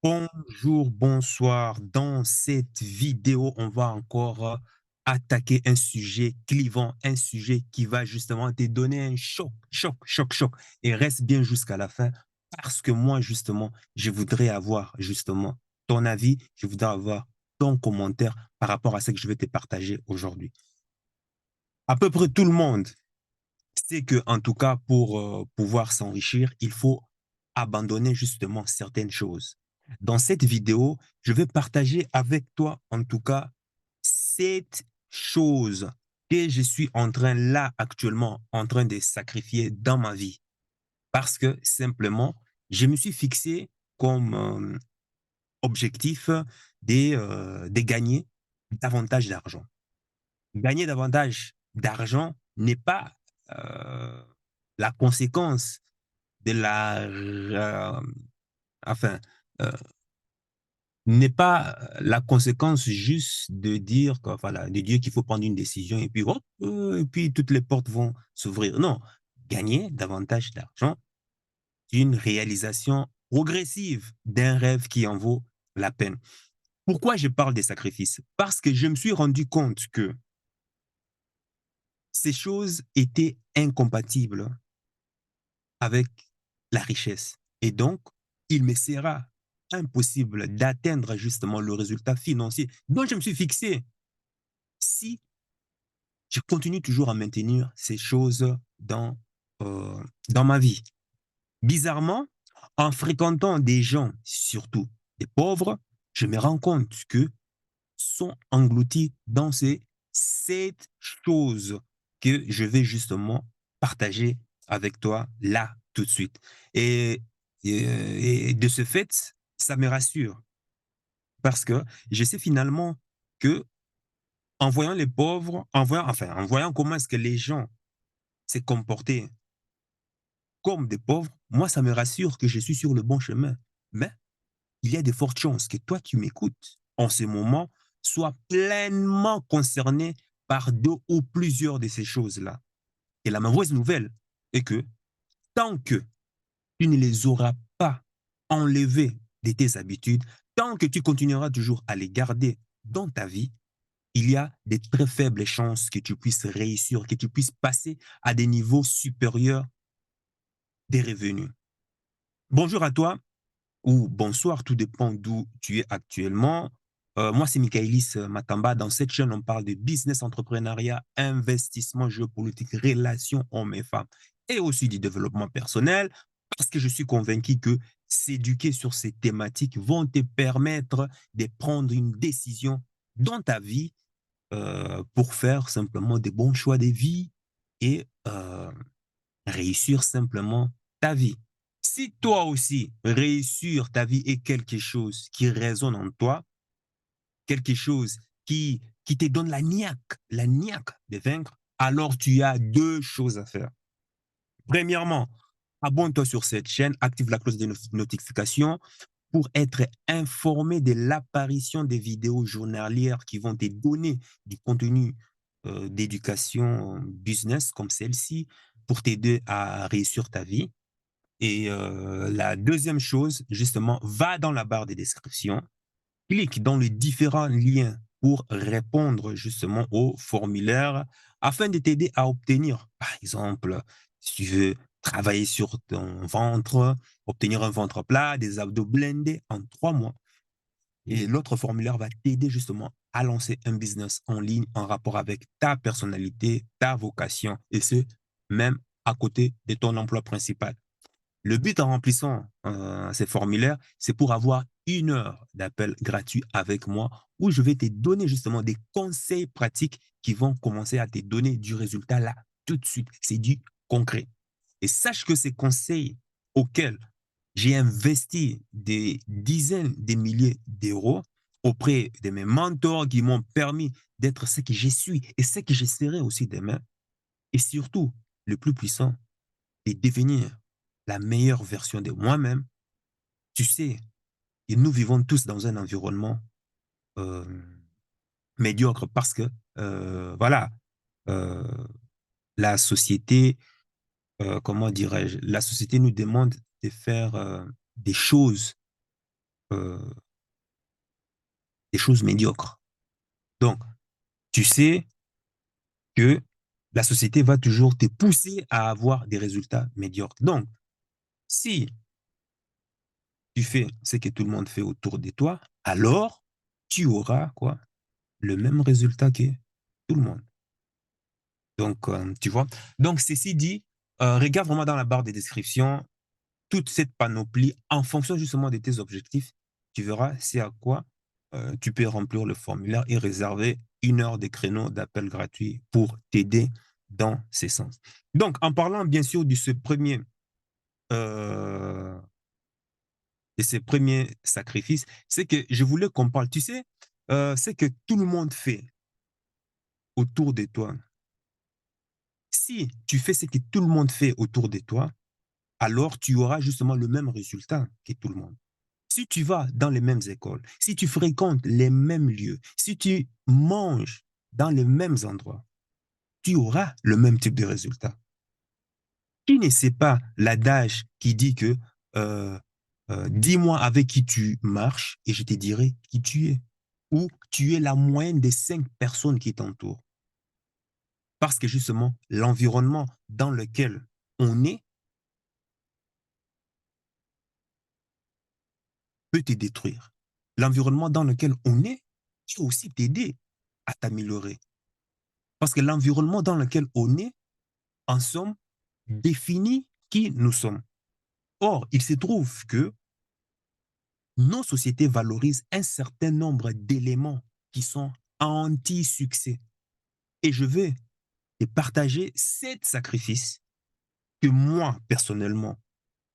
Bonjour, bonsoir. Dans cette vidéo, on va encore attaquer un sujet clivant, un sujet qui va justement te donner un choc, choc, choc, choc. Et reste bien jusqu'à la fin parce que moi, justement, je voudrais avoir justement ton avis, je voudrais avoir ton commentaire par rapport à ce que je vais te partager aujourd'hui. À peu près tout le monde sait que, en tout cas, pour pouvoir s'enrichir, il faut abandonner justement certaines choses. Dans cette vidéo, je vais partager avec toi, en tout cas, 7 choses que je suis en train, là, actuellement, en train de sacrifier dans ma vie. Parce que, simplement, je me suis fixé comme objectif de gagner davantage d'argent. Gagner davantage d'argent n'est pas euh, la conséquence de enfin, euh, n'est pas la conséquence juste de dire que, voilà, de dire qu'il faut prendre une décision et puis, hop, et puis toutes les portes vont s'ouvrir. Non, gagner davantage d'argent, c'est une réalisation progressive d'un rêve qui en vaut la peine. Pourquoi je parle des sacrifices? Parce que je me suis rendu compte que ces choses étaient incompatibles avec la richesse. Et donc, il me sera impossible d'atteindre justement le résultat financier dont je me suis fixé si je continue toujours à maintenir ces choses dans ma vie. Bizarrement, en fréquentant des gens, surtout des pauvres, je me rends compte que sont engloutis dans ces 7 choses que je vais justement partager avec toi là, tout de suite. Et, et de ce fait, ça me rassure parce que je sais finalement que en voyant les pauvres, en voyant comment est-ce que les gens s'est comportés comme des pauvres, moi, ça me rassure que je suis sur le bon chemin. Mais il y a de fortes chances que toi qui m'écoutes en ce moment sois pleinement concerné par 2 ou plusieurs de ces choses-là. Et la mauvaise nouvelle est que tant que tu ne les auras pas enlevées de tes habitudes, tant que tu continueras toujours à les garder dans ta vie, il y a de très faibles chances que tu puisses réussir, que tu puisses passer à des niveaux supérieurs des revenus. Bonjour à toi, ou bonsoir, tout dépend d'où tu es actuellement. Moi, c'est Michaelis Matamba. Dans cette chaîne, on parle de business, entrepreneuriat, investissement, géopolitique, relations hommes et femmes, et aussi du développement personnel, parce que je suis convaincu que s'éduquer sur ces thématiques vont te permettre de prendre une décision dans ta vie pour faire simplement des bons choix de vie et réussir simplement ta vie. Si toi aussi, réussir ta vie est quelque chose qui résonne en toi, quelque chose qui te donne la niaque de vaincre, alors tu as 2 choses à faire. Premièrement, abonne-toi sur cette chaîne, active la cloche de notification pour être informé de l'apparition des vidéos journalières qui vont te donner du contenu d'éducation business comme celle-ci pour t'aider à réussir ta vie. Et la deuxième chose, justement, va dans la barre de description, clique dans les différents liens pour répondre justement au formulaire afin de t'aider à obtenir, par exemple, si tu veux travailler sur ton ventre, obtenir un ventre plat, des abdos blindés en 3 mois. Et l'autre formulaire va t'aider justement à lancer un business en ligne en rapport avec ta personnalité, ta vocation, et ce, même à côté de ton emploi principal. Le but en remplissant ces formulaires, c'est pour avoir 1 heure d'appel gratuit avec moi où je vais te donner justement des conseils pratiques qui vont commencer à te donner du résultat là tout de suite. C'est du concret. Et sache que ces conseils auxquels j'ai investi des dizaines de milliers d'euros auprès de mes mentors qui m'ont permis d'être ce que je suis et ce que je serai aussi demain. Et surtout, le plus puissant, et devenir la meilleure version de moi-même, tu sais, et nous vivons tous dans un environnement euh, médiocre parce que, voilà, euh, la société, comment dirais-je, la société nous demande de faire des choses euh, des choses médiocres. Donc, tu sais que la société va toujours te pousser à avoir des résultats médiocres. Donc, si tu fais ce que tout le monde fait autour de toi, alors tu auras quoi? Le même résultat que tout le monde. Donc, tu vois. Donc, ceci dit, regarde vraiment dans la barre de description toute cette panoplie en fonction justement de tes objectifs. Tu verras c'est à quoi tu peux remplir le formulaire et réserver 1 heure de créneau d'appel gratuit pour t'aider dans ces sens. Donc, en parlant bien sûr euh, de ces premiers sacrifices, c'est que je voulais qu'on parle, tu sais, c'est que tout le monde fait autour de toi. Si tu fais ce que tout le monde fait autour de toi, alors tu auras justement le même résultat que tout le monde. Si tu vas dans les mêmes écoles, si tu fréquentes les mêmes lieux, si tu manges dans les mêmes endroits, tu auras le même type de résultat. Qui ne sait pas l'adage qui dit que euh, dis-moi avec qui tu marches et je te dirai qui tu es. Ou tu es la moyenne des 5 personnes qui t'entourent. Parce que justement, l'environnement dans lequel on est peut te détruire. L'environnement dans lequel on est peut aussi t'aider à t'améliorer. Parce que l'environnement dans lequel on est, en somme, définit qui nous sommes. Or, il se trouve que nos sociétés valorisent un certain nombre d'éléments qui sont anti-succès. Et je vais te partager 7 sacrifices que moi, personnellement,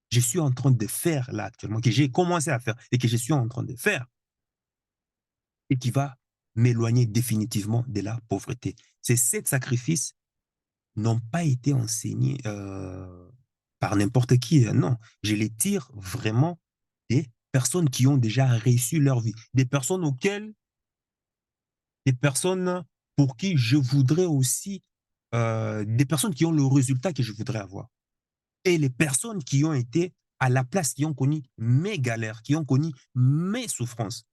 je suis en train de faire là actuellement, que j'ai commencé à faire et que je suis en train de faire et qui va m'éloigner définitivement de la pauvreté. Ces 7 sacrifices n'ont pas été enseignés par n'importe qui. Non, je les tire vraiment des personnes qui ont déjà réussi leur vie, des personnes pour qui je voudrais aussi, des personnes qui ont le résultat que je voudrais avoir. Et les personnes qui ont été à la place, qui ont connu mes galères, qui ont connu mes souffrances,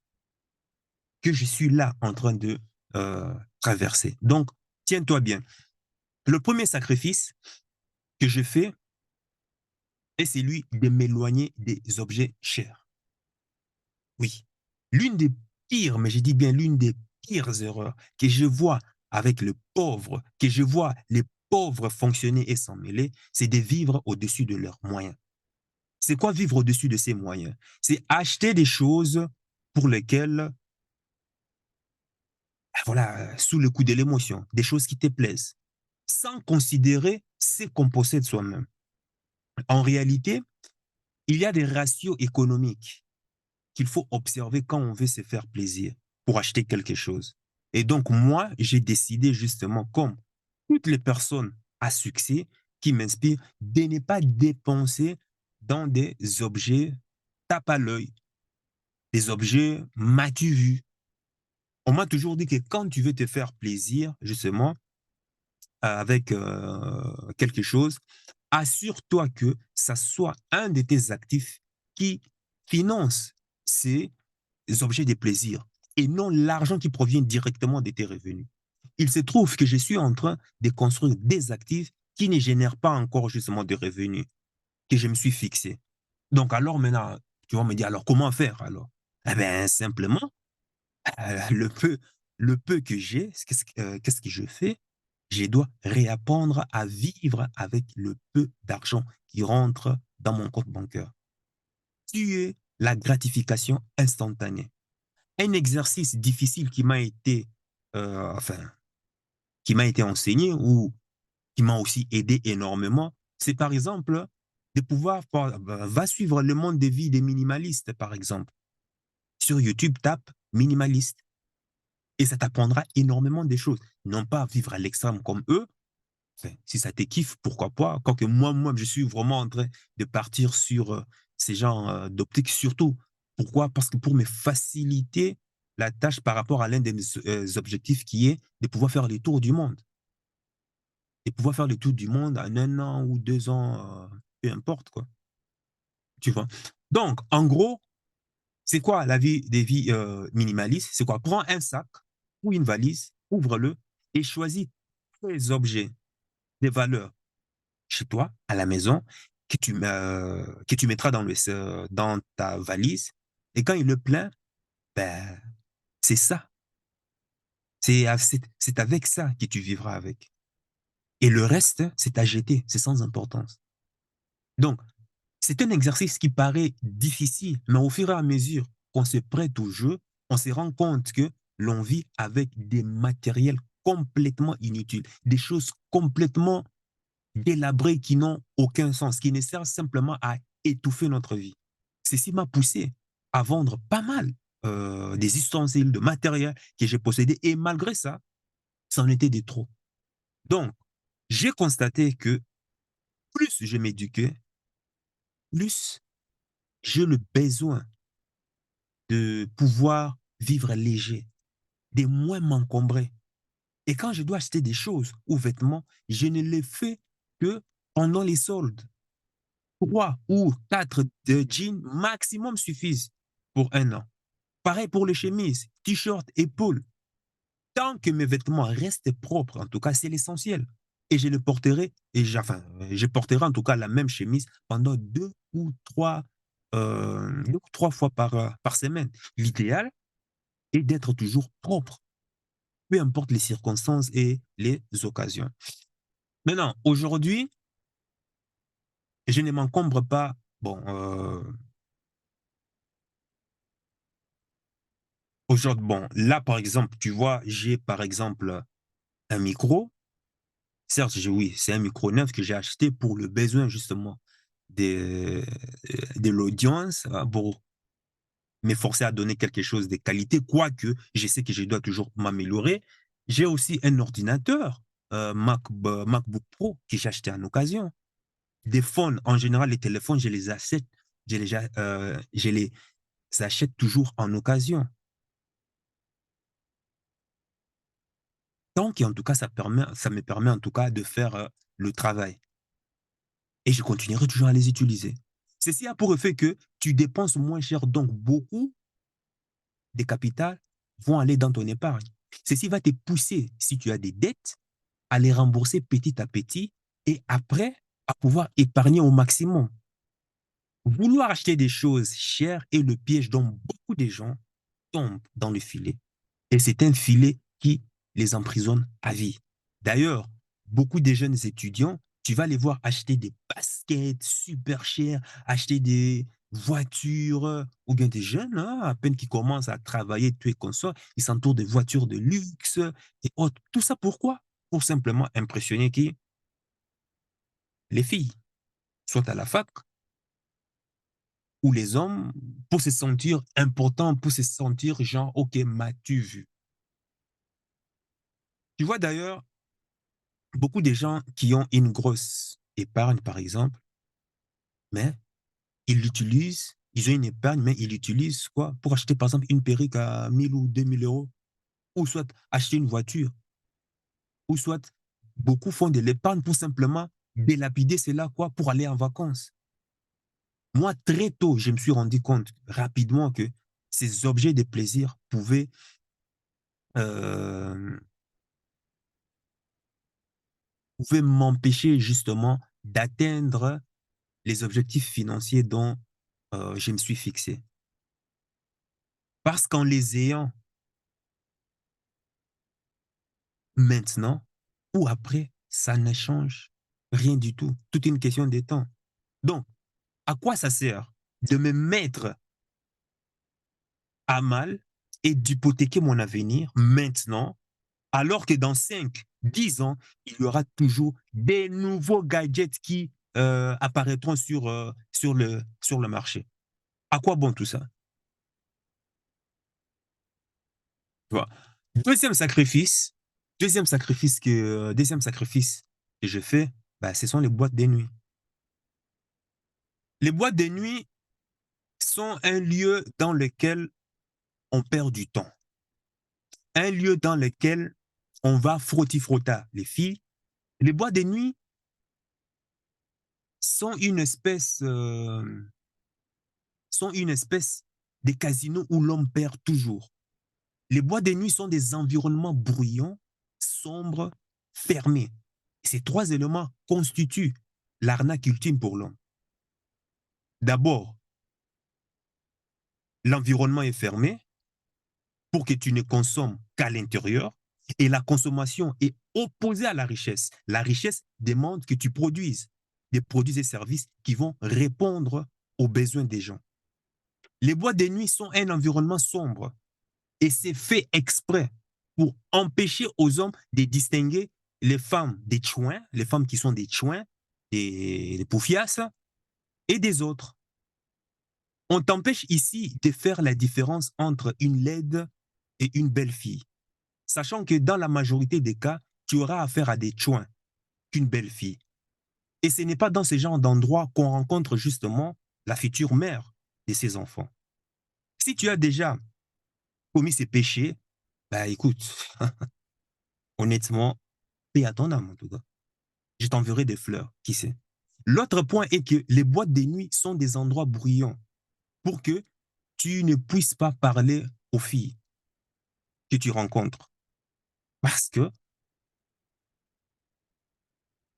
que je suis là en train de traverser. Donc, tiens-toi bien. Le premier sacrifice que je fais est celui de m'éloigner des objets chers. Oui, l'une des pires, mais je dis bien l'une des pires erreurs que je vois avec le pauvre, que je vois les pauvres fonctionner et s'en mêler, c'est de vivre au-dessus de leurs moyens. C'est quoi vivre au-dessus de ses moyens? C'est acheter des choses pour lesquelles, voilà, sous le coup de l'émotion, des choses qui te plaisent, sans considérer ce qu'on possède soi-même. En réalité, il y a des ratios économiques qu'il faut observer quand on veut se faire plaisir pour acheter quelque chose. Et donc, moi, j'ai décidé justement, comme toutes les personnes à succès qui m'inspirent, de ne pas dépenser dans des objets tape à l'œil, des objets m'as-tu vu. On m'a toujours dit que quand tu veux te faire plaisir, justement, avec quelque chose, assure-toi que ça soit un de tes actifs qui finance ces objets de plaisir et non l'argent qui provient directement de tes revenus. Il se trouve que je suis en train de construire des actifs qui ne génèrent pas encore justement de revenus, que je me suis fixé. Donc alors maintenant, tu vas me dire, alors comment faire alors? Eh bien, simplement, le peu, le peu que j'ai, qu'est-ce que je fais? Je dois réapprendre à vivre avec le peu d'argent qui rentre dans mon compte bancaire. Tuer la gratification instantanée. Un exercice difficile enfin, qui m'a été enseigné ou qui m'a aussi aidé énormément, c'est par exemple de pouvoir, va suivre le monde de vie des minimalistes, par exemple. Sur YouTube, tape minimaliste et ça t'apprendra énormément des choses. Non pas vivre à l'extrême comme eux. Enfin, si ça te kiffe, pourquoi pas. Quoique moi, je suis vraiment en train de partir sur ces genres d'optiques, surtout. Pourquoi? Parce que pour me faciliter la tâche par rapport à l'un de mes objectifs qui est de pouvoir faire les tours du monde. Et pouvoir faire les tours du monde en 1 an ou 2 ans, peu importe, quoi. Tu vois? Donc, en gros, C'est quoi la vie des vies minimalistes? C'est quoi? Prends un sac ou une valise, ouvre-le et choisis les objets, des valeurs chez toi, à la maison, que tu mettras dans ta valise. Et quand il est plein, ben, c'est ça. C'est avec ça que tu vivras avec. Et le reste, c'est à jeter, c'est sans importance. Donc, c'est un exercice qui paraît difficile, mais au fur et à mesure qu'on se prête au jeu, on se rend compte que l'on vit avec des matériels complètement inutiles, des choses complètement délabrées qui n'ont aucun sens, qui ne servent simplement à étouffer notre vie. Ceci m'a poussé à vendre pas mal des ustensiles, de matériel que j'ai possédé, et malgré ça, c'en était des trop. Donc, j'ai constaté que plus je m'éduquais, plus j'ai le besoin de pouvoir vivre léger, de moins m'encombrer. Et quand je dois acheter des choses ou vêtements, je ne les fais que pendant les soldes. 3 ou 4 de jeans maximum suffisent pour un an. Pareil pour les chemises, t-shirts, épaules. Tant que mes vêtements restent propres, en tout cas, c'est l'essentiel. Et je le porterai, je porterai en tout cas la même chemise pendant 2 ou 3 fois par semaine. L'idéal est d'être toujours propre, peu importe les circonstances et les occasions. Maintenant, aujourd'hui, je ne m'encombre pas. Bon, aujourd'hui, bon, là, par exemple, tu vois, j'ai par exemple un micro. Certes, oui, c'est un micro neuf que j'ai acheté pour le besoin justement de l'audience, pour m'efforcer à donner quelque chose de qualité, quoique je sais que je dois toujours m'améliorer. J'ai aussi un ordinateur, MacBook Pro, que j'ai acheté en occasion. Des phones, en général, les téléphones, je les achète toujours en occasion. Donc, en tout cas, ça me permet en tout cas de faire le travail. Et je continuerai toujours à les utiliser. Ceci a pour effet que tu dépenses moins cher, donc beaucoup des capitales vont aller dans ton épargne. Ceci va te pousser, si tu as des dettes, à les rembourser petit à petit et après, à pouvoir épargner au maximum. Vouloir acheter des choses chères est le piège dont beaucoup de gens tombent dans le filet. Et c'est un filet qui les emprisonne à vie. D'ailleurs, beaucoup de jeunes étudiants, tu vas les voir acheter des baskets super chères, acheter des voitures, ou bien des jeunes, hein, à peine qui commencent à travailler, tout et consorts, ils s'entourent de voitures de luxe et autres. Tout ça pourquoi? Pour simplement impressionner qui? Les filles, soit à la fac, ou les hommes, pour se sentir importants, pour se sentir genre, ok, m'as-tu vu? Tu vois d'ailleurs, beaucoup de gens qui ont une grosse épargne, par exemple, mais ils l'utilisent, ils ont une épargne, mais ils l'utilisent quoi? Pour acheter, par exemple, une perruque à 1 000 ou 2 000 euros, ou soit acheter une voiture, ou soit beaucoup font de l'épargne pour simplement délapider cela quoi? Pour aller en vacances. Moi, très tôt, je me suis rendu compte rapidement que ces objets de plaisir euh, pouvaient m'empêcher justement d'atteindre les objectifs financiers dont je me suis fixé. Parce qu'en les ayant maintenant ou après, ça ne change rien du tout. Tout est une question de temps. Donc, à quoi ça sert de me mettre à mal et d'hypothéquer mon avenir maintenant, alors que dans 5, 10 ans, il y aura toujours des nouveaux gadgets qui apparaîtront sur le marché. À quoi bon tout ça? Tu vois. Deuxième sacrifice, deuxième sacrifice que je fais, bah, ce sont les boîtes de nuit. Les boîtes de nuit sont un lieu dans lequel on perd du temps, un lieu dans lequel on va frotti-frotta les filles. Les boîtes de nuit sont une espèce, sont une espèce des casinos où l'homme perd toujours. Les boîtes de nuit sont des environnements bruyants, sombres, fermés. Ces trois éléments constituent l'arnaque ultime pour l'homme. D'abord, l'environnement est fermé pour que tu ne consommes qu'à l'intérieur et la consommation est opposée à la richesse. La richesse demande que tu produises des produits et services qui vont répondre aux besoins des gens. Les boîtes de nuit sont un environnement sombre et c'est fait exprès pour empêcher aux hommes de distinguer les femmes des chouins, les femmes qui sont des chouins, des poufias et des autres. On t'empêche ici de faire la différence entre une laide et une belle fille, sachant que dans la majorité des cas, tu auras affaire à des chouins qu'une belle fille. Et ce n'est pas dans ce genre d'endroit qu'on rencontre justement la future mère de ses enfants. Si tu as déjà commis ces péchés, bah écoute, honnêtement, paix à ton âme en tout cas. Je t'enverrai des fleurs, qui sait. L'autre point est que les boîtes de nuit sont des endroits bruyants pour que tu ne puisses pas parler aux filles que tu rencontres. Parce que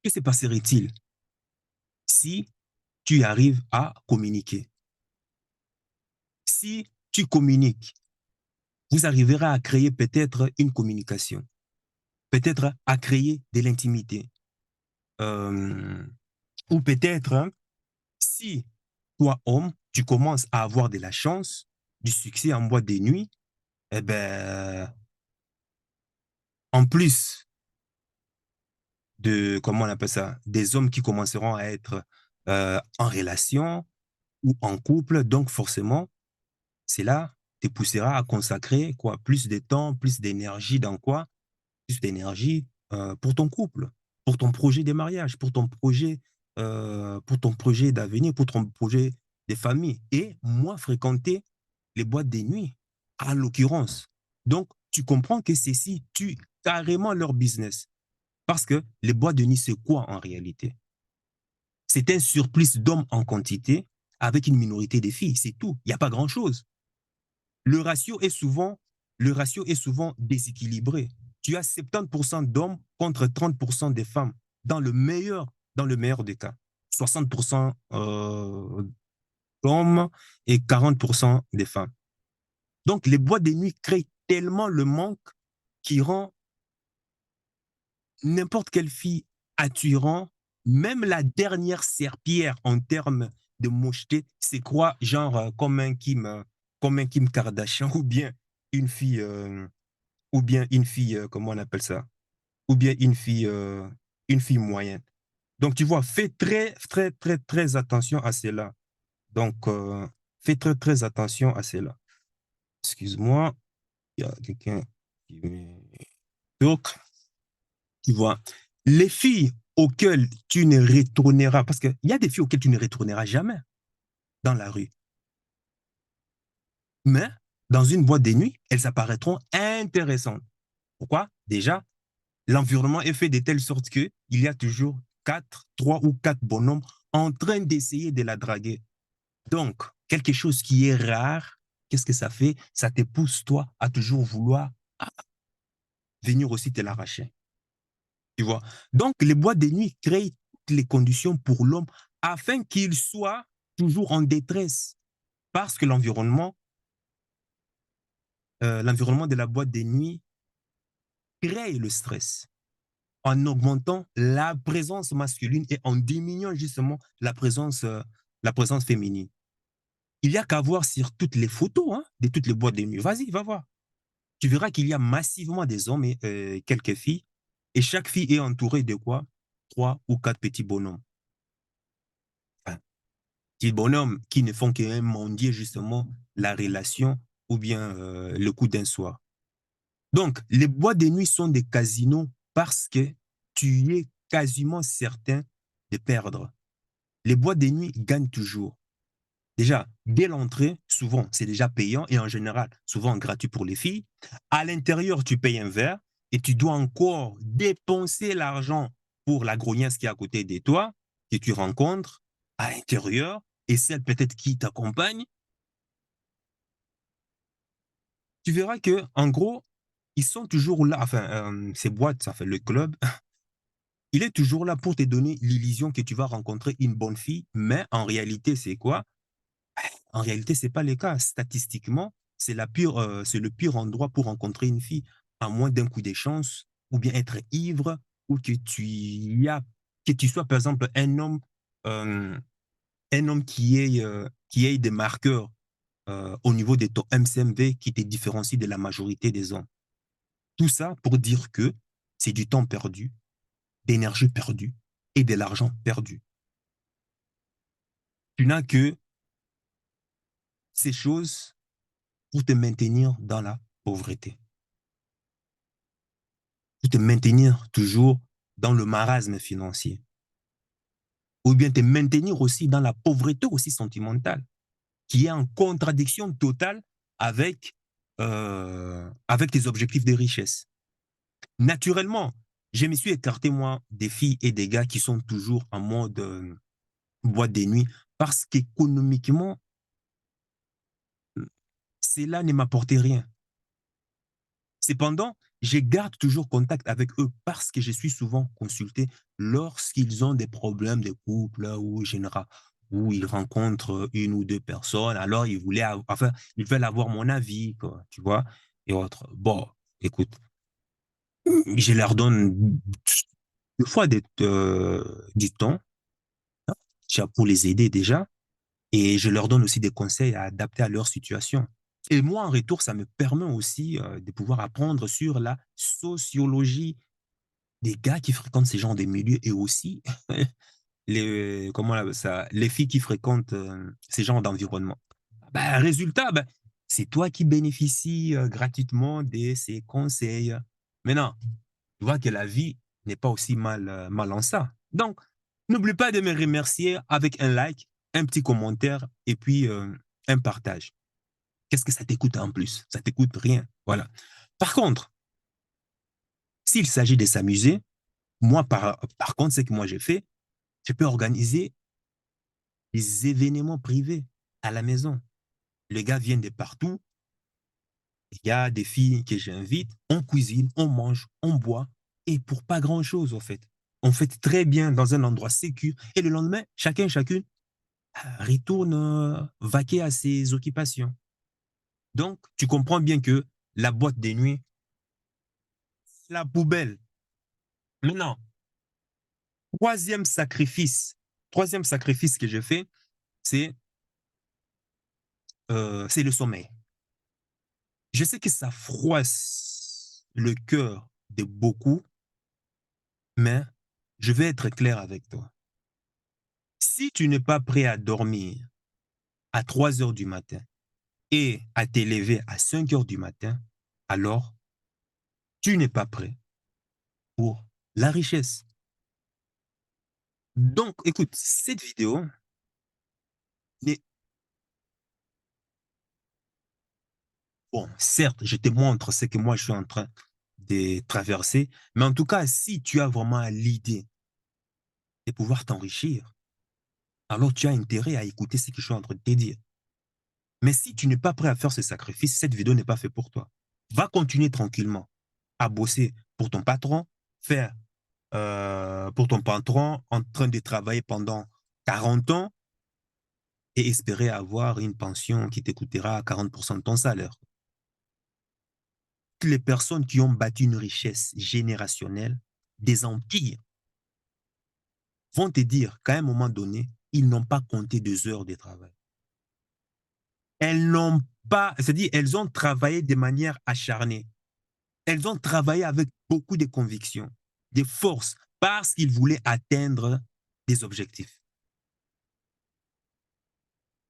se passerait-il si tu arrives à communiquer? Si tu communiques, vous arriverez à créer peut-être une communication, peut-être à créer de l'intimité. Ou peut-être, hein, si toi, homme, tu commences à avoir de la chance, du succès en boîte de nuit, eh ben, en plus de, comment on appelle ça, des hommes qui commenceront à être en relation ou en couple, donc forcément, cela te poussera à consacrer quoi, plus de temps, plus d'énergie dans quoi? Plus d'énergie pour ton couple, pour ton projet de mariage, pour ton projet d'avenir, pour ton projet de famille. Et moins fréquenter les boîtes de nuit, en l'occurrence. Donc, tu comprends que ceci tue carrément leur business. Parce que les boîtes de nuit, c'est quoi en réalité? C'est un surplus d'hommes en quantité avec une minorité de filles, c'est tout. Il n'y a pas grand-chose. Le ratio est souvent, le ratio est souvent déséquilibré. Tu as 70% d'hommes contre 30% des femmes, dans le meilleur des cas. 60% d'hommes et 40% des femmes. Donc, les boîtes de nuit créent tellement le manque qui rend n'importe quelle fille attirant, même la dernière serpillère en termes de mocheté, c'est quoi, genre comme un Kim Kardashian ou bien une fille, comment on appelle ça, ou bien une fille moyenne. Donc tu vois, fais très très très très attention à cela. Donc fais très très attention à cela. Excuse-moi, il y a quelqu'un qui me... Donc, tu vois, les filles auxquelles tu ne retourneras, parce qu'il y a des filles auxquelles tu ne retourneras jamais dans la rue, mais dans une boîte de nuit, elles apparaîtront intéressantes. Pourquoi? Déjà, l'environnement est fait de telle sorte qu'il y a toujours trois ou quatre bonhommes en train d'essayer de la draguer. Donc, quelque chose qui est rare, qu'est-ce que ça fait? Ça te pousse, toi, à toujours vouloir venir aussi te l'arracher. Tu vois? Donc, les boîtes de nuit créent toutes les conditions pour l'homme afin qu'il soit toujours en détresse. Parce que l'environnement de la boîte de nuit crée le stress en augmentant la présence masculine et en diminuant justement la présence féminine. Il n'y a qu'à voir sur toutes les photos hein, de toutes les boîtes de nuit. Vas-y, va voir. Tu verras qu'il y a massivement des hommes et quelques filles. Et chaque fille est entourée de quoi? Trois ou quatre petits bonhommes. Enfin, petits bonhommes qui ne font qu'un mendier justement la relation ou bien le coup d'un soir. Donc, les boîtes de nuit sont des casinos parce que tu es quasiment certain de perdre. Les boîtes de nuit gagnent toujours. Déjà, dès l'entrée, souvent, c'est déjà payant et en général, souvent gratuit pour les filles. À l'intérieur, tu payes un verre et tu dois encore dépenser l'argent pour la grognasse qui est à côté de toi, que tu rencontres à l'intérieur et celle peut-être qui t'accompagne. tu verras que en gros, ils sont toujours là, enfin, ces boîtes, ça fait le club, il est toujours là pour te donner l'illusion que tu vas rencontrer une bonne fille, mais en réalité, c'est quoi? En réalité, c'est pas le cas. Statistiquement, c'est le pire endroit pour rencontrer une fille, à moins d'un coup de chance, ou bien être ivre, ou que tu sois, par exemple, euh, un homme qui ait des marqueurs au niveau de ton MCMV qui te différencie de la majorité des hommes. Tout ça pour dire que c'est du temps perdu, d'énergie perdue et de l'argent perdu. Tu n'as que ces choses pour te maintenir dans la pauvreté, pour te maintenir toujours dans le marasme financier, ou bien te maintenir aussi dans la pauvreté aussi sentimentale, qui est en contradiction totale avec, avec tes objectifs de richesse. Naturellement, je me suis écarté, moi, des filles et des gars qui sont toujours en mode boîte de nuit, parce qu'économiquement, cela ne m'apportait rien. Cependant, je garde toujours contact avec eux parce que je suis souvent consulté lorsqu'ils ont des problèmes de couple où ils rencontrent une ou deux personnes. Alors, enfin, ils veulent avoir mon avis, quoi, tu vois, et autres. Bon, écoute, je leur donne deux fois du temps pour les aider déjà, et je leur donne aussi des conseils à adapter à leur situation. Et moi, en retour, ça me permet aussi de pouvoir apprendre sur la sociologie des gars qui fréquentent ces genres de milieux et aussi comment on appelle ça, les filles qui fréquentent ces genres d'environnement. Ben, résultat, ben, c'est toi qui bénéficies gratuitement de ces conseils. Maintenant, tu vois que la vie n'est pas aussi mal en ça. Donc, n'oublie pas de me remercier avec un like, un petit commentaire et puis un partage. Qu'est-ce que ça t'écoute en plus? Ça t'écoute rien. Voilà. Par contre, s'il s'agit de s'amuser, moi, par contre, ce que moi j'ai fait, je peux organiser des événements privés à la maison. Les gars viennent de partout. Il y a des filles que j'invite. On cuisine, on mange, on boit. Et pour pas grand-chose, en fait. On fait très bien dans un endroit sécur. Et le lendemain, chacune retourne vaquer à ses occupations. Donc, tu comprends bien que la boîte des nuits, la poubelle. Maintenant, troisième sacrifice, troisième sacrifice que j'ai fait, c'est c'est le sommeil. Je sais que ça froisse le cœur de beaucoup, mais je vais être clair avec toi. Si tu n'es pas prêt à dormir à 3 heures du matin et à t'élever à 5 heures du matin, alors tu n'es pas prêt pour la richesse. Donc, écoute, cette vidéo n'est... Bon, certes, je te montre ce que moi je suis en train de traverser, mais en tout cas, si tu as vraiment l'idée de pouvoir t'enrichir, alors tu as intérêt à écouter ce que je suis en train de te dire. Mais si tu n'es pas prêt à faire ce sacrifice, cette vidéo n'est pas faite pour toi. Va continuer tranquillement à bosser pour ton patron, faire pour ton patron en train de travailler pendant 40 ans et espérer avoir une pension qui t'écoutera à 40% de ton salaire. Toutes les personnes qui ont bâti une richesse générationnelle, des empires, vont te dire qu'à un moment donné, ils n'ont pas compté 2 heures de travail. Elles n'ont pas, c'est-à-dire, elles ont travaillé de manière acharnée. Elles ont travaillé avec beaucoup de convictions, de force, parce qu'ils voulaient atteindre des objectifs.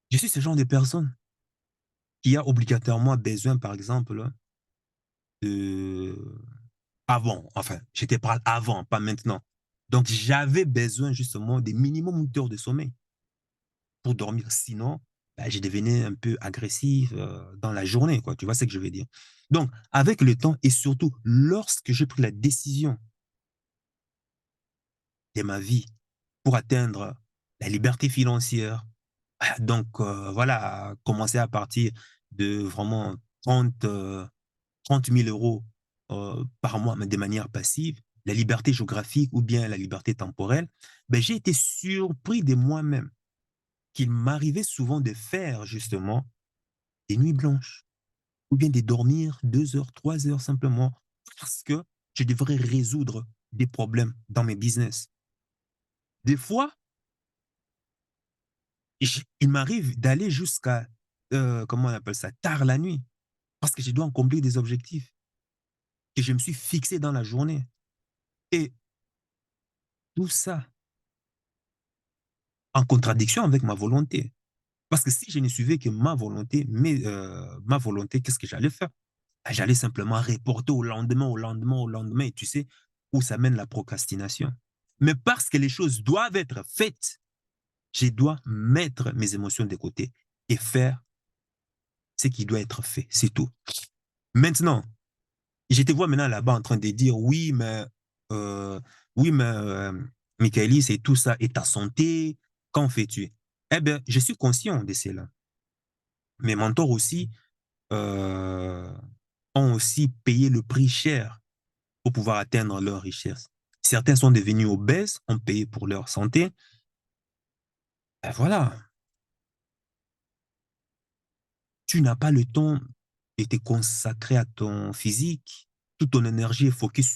Je suis ce genre de personne qui a obligatoirement besoin, par exemple, de... Avant, enfin, je te parle avant, pas maintenant. Donc, j'avais besoin justement des minimum 8 heures de sommeil pour dormir. Sinon, ben, je devenais un peu agressif dans la journée, quoi. Tu vois ce que je veux dire? Donc, avec le temps et surtout lorsque j'ai pris la décision de ma vie pour atteindre la liberté financière, donc voilà, commencer à partir de vraiment 30 000 euros par mois, mais de manière passive, la liberté géographique ou bien la liberté temporelle, ben, j'ai été surpris de moi-même qu'il m'arrivait souvent de faire justement des nuits blanches ou bien de dormir 2 heures, 3 heures simplement parce que je devrais résoudre des problèmes dans mes business. Des fois, il m'arrive d'aller jusqu'à, comment on appelle ça, tard la nuit parce que je dois accomplir des objectifs que je me suis fixés dans la journée. Et tout ça en contradiction avec ma volonté. Parce que si je ne suivais que ma volonté, ma volonté, qu'est-ce que j'allais faire? Ah, j'allais simplement reporter au lendemain, au lendemain, au lendemain. Et tu sais où ça mène la procrastination. Mais parce que les choses doivent être faites, je dois mettre mes émotions de côté et faire ce qui doit être fait. C'est tout. Maintenant, je te vois maintenant là-bas en train de dire euh, oui, mais Michaelis, et tout ça, et ta santé, qu'en fais-tu? Eh bien, je suis conscient de cela. Mes mentors aussi euh, ont aussi payé le prix cher pour pouvoir atteindre leur richesse. Certains sont devenus obèses, ont payé pour leur santé. Et voilà, tu n'as pas le temps de te consacrer à ton physique. Toute ton énergie est focus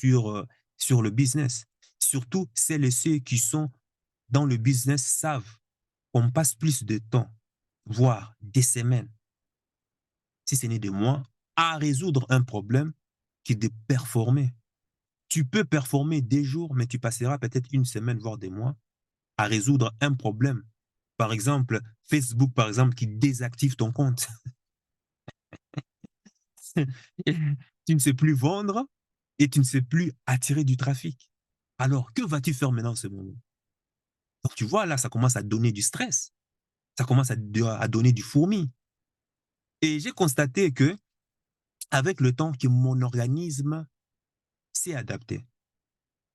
sur le business. Surtout, celles et ceux qui sont dans le business savent qu'on passe plus de temps, voire des semaines, si ce n'est des mois, à résoudre un problème que de performer. Tu peux performer des jours, mais tu passeras peut-être une semaine, voire des mois, à résoudre un problème. Par exemple, Facebook, par exemple, qui désactive ton compte. Tu ne sais plus vendre et tu ne sais plus attirer du trafic. Alors, que vas-tu faire maintenant en ce moment? Donc, tu vois, là, ça commence à donner du stress. Ça commence à donner du fourmi. Et j'ai constaté que, avec le temps, que mon organisme s'est adapté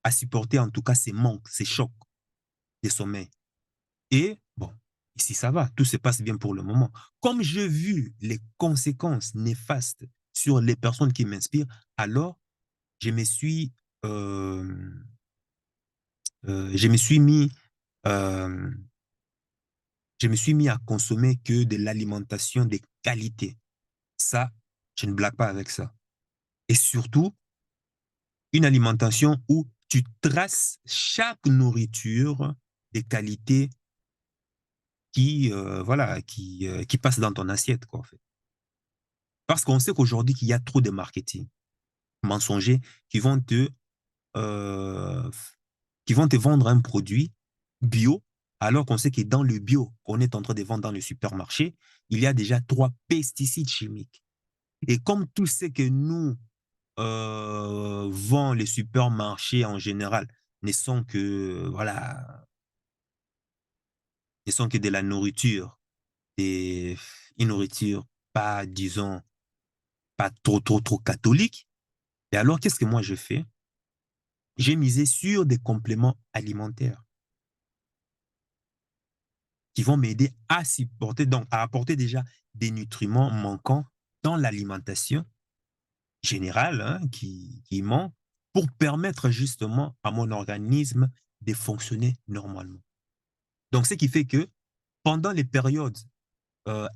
à supporter en tout cas ces manques, ces chocs de sommeil. Et bon, ici ça va, tout se passe bien pour le moment. Comme j'ai vu les conséquences néfastes sur les personnes qui m'inspirent, alors je me suis, euh, je me suis mis, euh, je me suis mis à consommer que de l'alimentation de qualité. Ça, je ne blague pas avec ça. Et surtout, une alimentation où tu traces chaque nourriture des qualités voilà, qui passe dans ton assiette, quoi, en fait. Parce qu'on sait qu'aujourd'hui, qu'il y a trop de marketing mensongers qui vont euh, qui vont te vendre un produit bio, alors qu'on sait que dans le bio qu'on est en train de vendre dans le supermarché, il y a déjà 3 pesticides chimiques. Et comme tout ce que nous vend les supermarchés en général ne sont que, voilà, ne sont que de la nourriture, et une nourriture pas, disons, pas trop catholique. Et alors, qu'est-ce que moi je fais? J'ai misé sur des compléments alimentaires qui vont m'aider à supporter, donc à apporter déjà des nutriments manquants dans l'alimentation générale qui manque pour permettre justement à mon organisme de fonctionner normalement. Donc, ce qui fait que pendant les périodes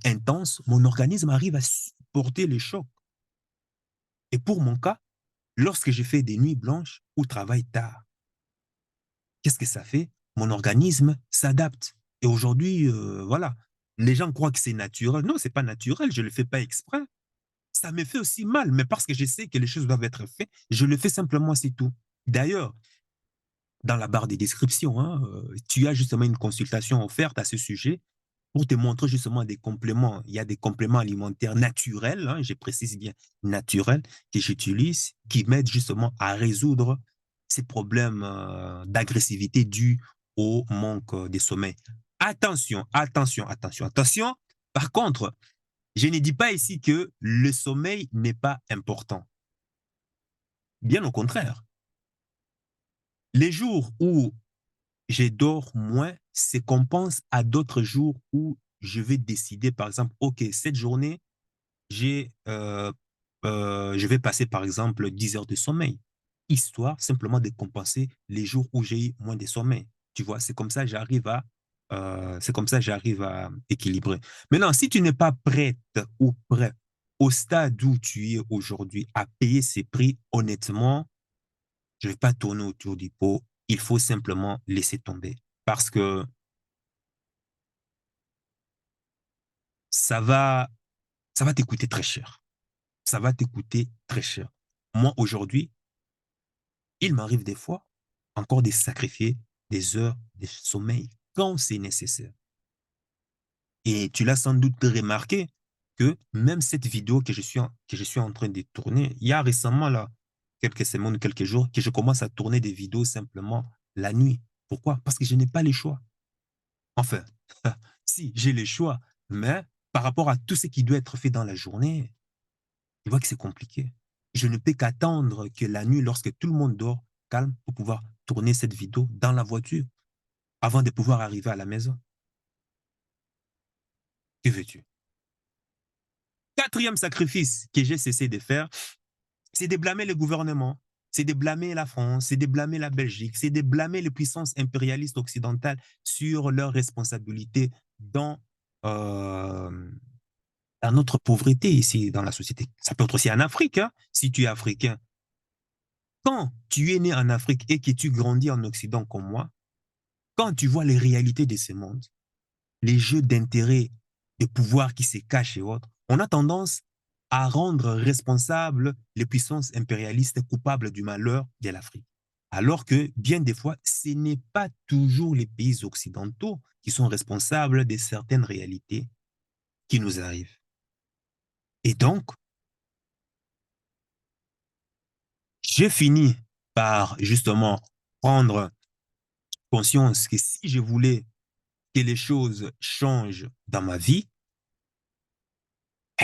intenses, mon organisme arrive à supporter les chocs. Et pour mon cas, lorsque je fais des nuits blanches ou travaille tard, qu'est-ce que ça fait? Mon organisme s'adapte. Et aujourd'hui, voilà, les gens croient que c'est naturel. Non, c'est pas naturel, je le fais pas exprès. Ça me fait aussi mal, mais parce que je sais que les choses doivent être faites, je le fais simplement, c'est tout. D'ailleurs, dans la barre des descriptions, tu as justement une consultation offerte à ce sujet pour te montrer justement des compléments. Il y a des compléments alimentaires naturels, je précise bien naturels, que j'utilise, qui m'aident justement à résoudre ces problèmes d'agressivité dus au manque de sommeil. Attention, attention, attention, attention. Par contre, je ne dis pas ici que le sommeil n'est pas important. Bien au contraire. Les jours où je dors moins, c'est qu'on pense à d'autres jours où je vais décider, par exemple, OK, cette journée, je vais passer par exemple 10 heures de sommeil, histoire simplement de compenser les jours où j'ai eu moins de sommeil. Tu vois, c'est comme ça j'arrive à équilibrer. Maintenant, si tu n'es pas prête ou prêt au stade où tu es aujourd'hui à payer ces prix, honnêtement, je ne vais pas tourner autour du pot. Il faut simplement laisser tomber parce que ça va, ça va t'écouter très cher. Ça va t'écouter très cher. Moi, aujourd'hui, il m'arrive des fois encore de sacrifier des heures de sommeil quand c'est nécessaire. Et tu l'as sans doute remarqué que même cette vidéo que je suis en train de tourner, il y a récemment, là, quelques semaines, quelques jours, que je commence à tourner des vidéos simplement la nuit. Pourquoi? Parce que je n'ai pas les choix. Enfin, si, j'ai les choix, mais par rapport à tout ce qui doit être fait dans la journée, je vois que c'est compliqué. Je ne peux qu'attendre que la nuit, lorsque tout le monde dort, calme, pour pouvoir tourner cette vidéo dans la voiture avant de pouvoir arriver à la maison. Que veux-tu? Quatrième sacrifice que j'ai cessé de faire, c'est de blâmer le gouvernement, c'est de blâmer la France, c'est de blâmer la Belgique, c'est de blâmer les puissances impérialistes occidentales sur leurs responsabilités dans, euh, dans notre pauvreté ici dans la société. Ça peut être aussi en Afrique, hein, si tu es africain. Quand tu es né en Afrique et que tu grandis en Occident comme moi, quand tu vois les réalités de ce monde, les jeux d'intérêt, de pouvoir qui se cachent et autres, on a tendance à rendre responsables les puissances impérialistes coupables du malheur de l'Afrique. Alors que, bien des fois, ce n'est pas toujours les pays occidentaux qui sont responsables de certaines réalités qui nous arrivent. Et donc, j'ai fini par justement prendre conscience que si je voulais que les choses changent dans ma vie,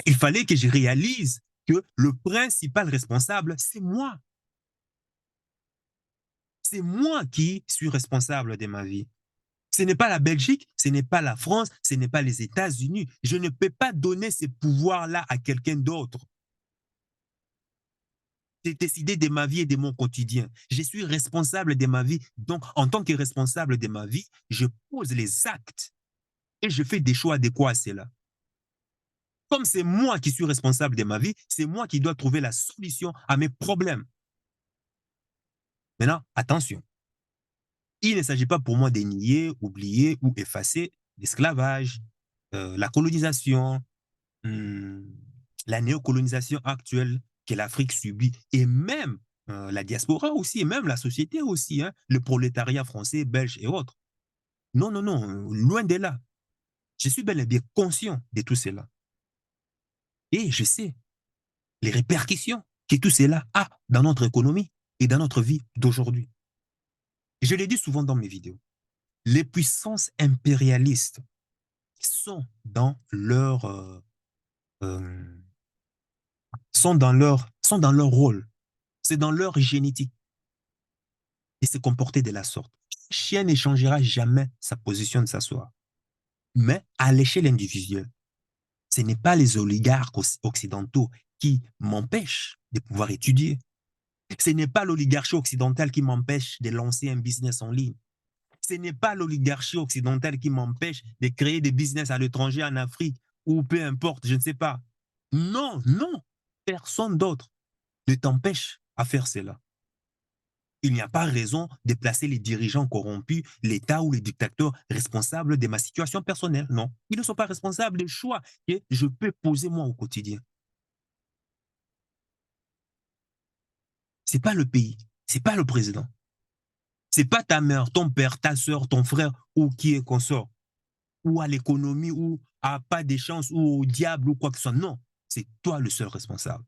il fallait que je réalise que le principal responsable, c'est moi. C'est moi qui suis responsable de ma vie. Ce n'est pas la Belgique, ce n'est pas la France, ce n'est pas les États-Unis. Je ne peux pas donner ce pouvoir-là à quelqu'un d'autre. J'ai décidé de ma vie et de mon quotidien. Je suis responsable de ma vie. Donc, en tant que responsable de ma vie, je pose les actes et je fais des choix adéquats à cela. Comme c'est moi qui suis responsable de ma vie, c'est moi qui dois trouver la solution à mes problèmes. Maintenant, attention, il ne s'agit pas pour moi de nier, oublier ou effacer l'esclavage, la colonisation, hum, la néocolonisation actuelle que l'Afrique subit et même la diaspora aussi, et même la société aussi, hein, le prolétariat français, belge et autres. Non, non, non, loin de là. Je suis bel et bien conscient de tout cela. Et je sais les répercussions que tout cela a dans notre économie et dans notre vie d'aujourd'hui. Je l'ai dit souvent dans mes vidéos. Les puissances impérialistes euh, sont dans leur rôle. C'est dans leur génétique et se comporter de la sorte. Un chien n'échangera jamais sa position de s'asseoir. Mais à l'échelle individuelle, ce n'est pas les oligarques occidentaux qui m'empêchent de pouvoir étudier. Ce n'est pas l'oligarchie occidentale qui m'empêche de lancer un business en ligne. Ce n'est pas l'oligarchie occidentale qui m'empêche de créer des business à l'étranger, en Afrique, ou peu importe, je ne sais pas. Non, non, personne d'autre ne t'empêche à faire cela. Il n'y a pas raison de placer les dirigeants corrompus, l'État ou les dictateurs responsables de ma situation personnelle. Non, ils ne sont pas responsables des choix que je peux poser moi au quotidien. C'est pas le pays, c'est pas le président, c'est pas ta mère, ton père, ta soeur, ton frère ou qui est consort, ou à l'économie, ou à pas de chance, ou au diable, ou quoi que ce soit. Non, c'est toi le seul responsable.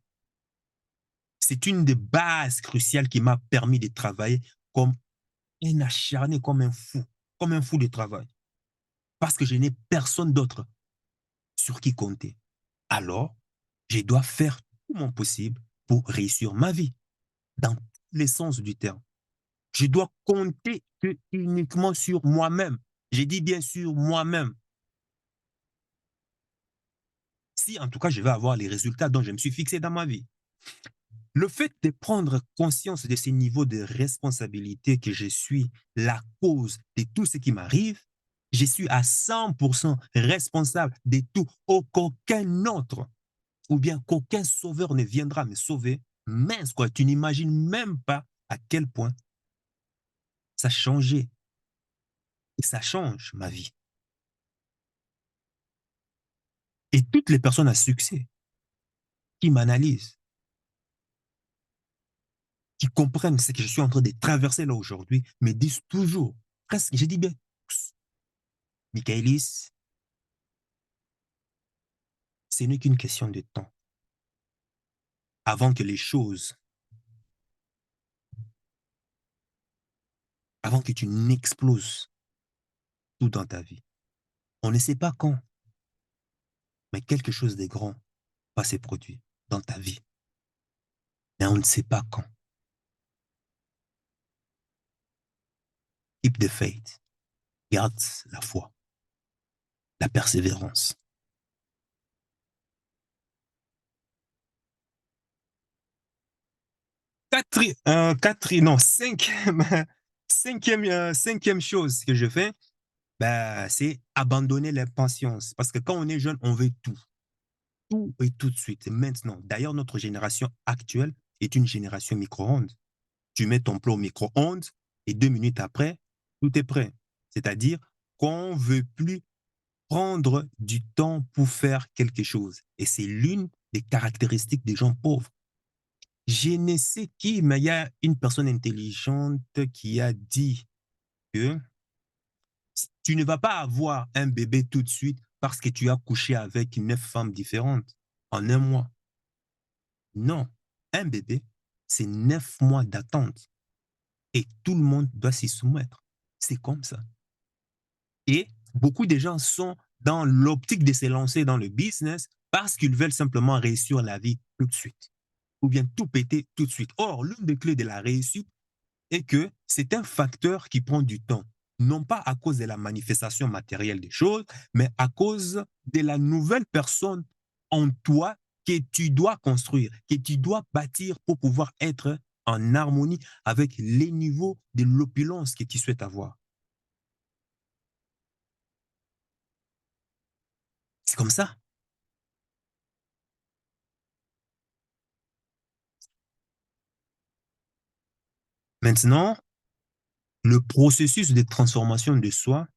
C'est une des bases cruciales qui m'a permis de travailler comme un acharné, comme un fou de travail. Parce que je n'ai personne d'autre sur qui compter. Alors, je dois faire tout mon possible pour réussir ma vie, dans tous les sens du terme. Je dois compter que uniquement sur moi-même. Je dis bien sûr moi-même. si en tout cas je vais avoir les résultats dont je me suis fixé dans ma vie. Le fait de prendre conscience de ces niveaux de responsabilité que je suis la cause de tout ce qui m'arrive, je suis à 100% responsable de tout, qu'aucun autre ou bien qu'aucun sauveur ne viendra me sauver. Mince quoi, tu n'imagines même pas à quel point ça a changé et ça change ma vie. Et toutes les personnes à succès qui m'analysent, qui comprennent ce que je suis en train de traverser là aujourd'hui, me disent toujours, presque, je dis bien, Michaelis, ce n'est qu'une question de temps avant que les choses, avant que tu n'exploses tout dans ta vie. On ne sait pas quand, mais quelque chose de grand va se produire dans ta vie. Mais on ne sait pas quand. Keep the faith. Garde la foi, la persévérance. Non, cinquième chose que je fais, bah, c'est abandonner l'impatience. Parce que quand on est jeune, on veut tout. Tout et tout de suite, maintenant. D'ailleurs, notre génération actuelle est une génération micro-ondes. Tu mets ton plat au micro-ondes et 2 minutes après, tout est prêt. C'est-à-dire qu'on ne veut plus prendre du temps pour faire quelque chose. Et c'est l'une des caractéristiques des gens pauvres. Je ne sais qui, mais il y a une personne intelligente qui a dit que tu ne vas pas avoir un bébé tout de suite parce que tu as couché avec 9 femmes différentes en un mois. Non, un bébé, c'est 9 mois d'attente et tout le monde doit s'y soumettre. C'est comme ça. Et beaucoup de gens sont dans l'optique de se lancer dans le business parce qu'ils veulent simplement réussir la vie tout de suite ou bien tout péter tout de suite. Or, l'une des clés de la réussite est que c'est un facteur qui prend du temps, non pas à cause de la manifestation matérielle des choses, mais à cause de la nouvelle personne en toi que tu dois construire, que tu dois bâtir pour pouvoir être en harmonie avec les niveaux de l'opulence que tu souhaites avoir. C'est comme ça. Maintenant, le processus de transformation de soi,